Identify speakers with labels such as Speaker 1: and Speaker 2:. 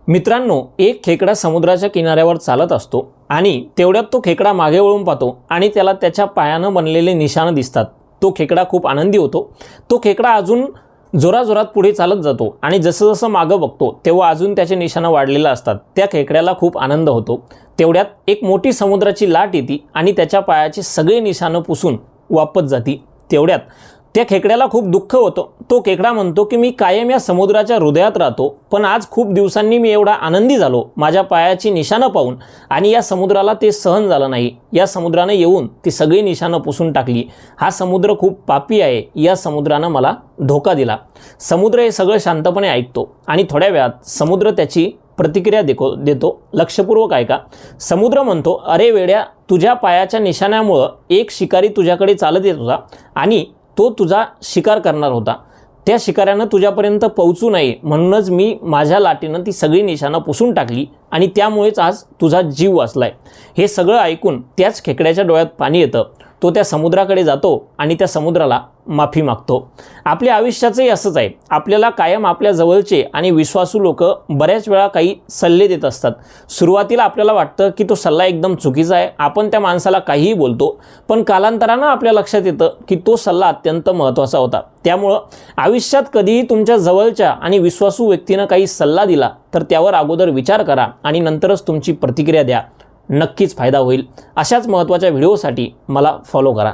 Speaker 1: मित्रांनो, एक खेकडा समुद्राच्या किनाऱ्यावर चालत असतो आणि तेवढ्यात तो खेकडा मागे वळून पाहतो आणि त्याला त्याच्या पायानं बनलेले निशाण दिसतात। तो खेकडा खूप आनंदी होतो। तो खेकडा अजून जोराजोरात पुढे चालत जातो आणि जसं जसं मागे बघतो तेव्हा अजून त्याचे निशाण वाढलेले असतात। त्या खेकड्याला खूप आनंद होतो। तेवढ्यात एक मोठी समुद्राची लाट येते आणि त्याच्या पायाचे सगळे निशाण पुसून वापस जाती। तेवढ्यात त्या खेकड्याला खूप दुःख होतं। तो खेकडा म्हणतो की मी कायम या समुद्राच्या हृदयात राहतो, पण आज खूप दिवसांनी मी एवढा आनंदी झालो माझ्या पायाची निशाणं पाहून, आणि या समुद्राला ते सहन झालं नाही। या समुद्राने येऊन ती सगळी निशाणं पुसून टाकली। हा समुद्र खूप पापी आहे। या समुद्रानं मला धोका दिला। समुद्र हे सगळं शांतपणे ऐकतो आणि थोड्या वेळात समुद्र त्याची प्रतिक्रिया देतो। लक्षपूर्वक ऐका। समुद्र म्हणतो, अरे वेड्या, तुझ्या पायाच्या निशाण्यामुळे एक शिकारी तुझ्याकडे चालत येत होता आणि तो तुझा शिकार करणार होता। त्या शिकाऱ्यानं तुझ्यापर्यंत पोहोचू नये म्हणूनच मी माझ्या लाटेनं ती सगळी निशाणं पुसून टाकली आणि त्यामुळेच आज तुझा जीव वाचलाय। हे सगळं ऐकून त्याच खेकड्याच्या डोळ्यात पाणी येतं। तो त्या समुद्राकडे जातो आणि त्या समुद्राला माफी मागतो। आपल्या आयुष्याचंही असंच आहे। आपल्याला कायम आपल्या जवळचे आणि विश्वासू लोक बऱ्याच वेळा काही सल्ले देत असतात। सुरुवातीला आपल्याला वाटतं की तो सल्ला एकदम चुकीचा आहे, आपण त्या माणसाला काहीही बोलतो, पण कालांतरानं आपल्या लक्षात येतं की तो सल्ला अत्यंत महत्त्वाचा होता। त्यामुळं आयुष्यात कधीही तुमच्या जवळच्या आणि विश्वासू व्यक्तीनं काही सल्ला दिला तर त्यावर अगोदर विचार करा आणि नंतरच तुमची प्रतिक्रिया द्या। नक्कीच फायदा होईल। अशाच महत्त्वाच्या व्हिडिओसाठी मला फॉलो करा।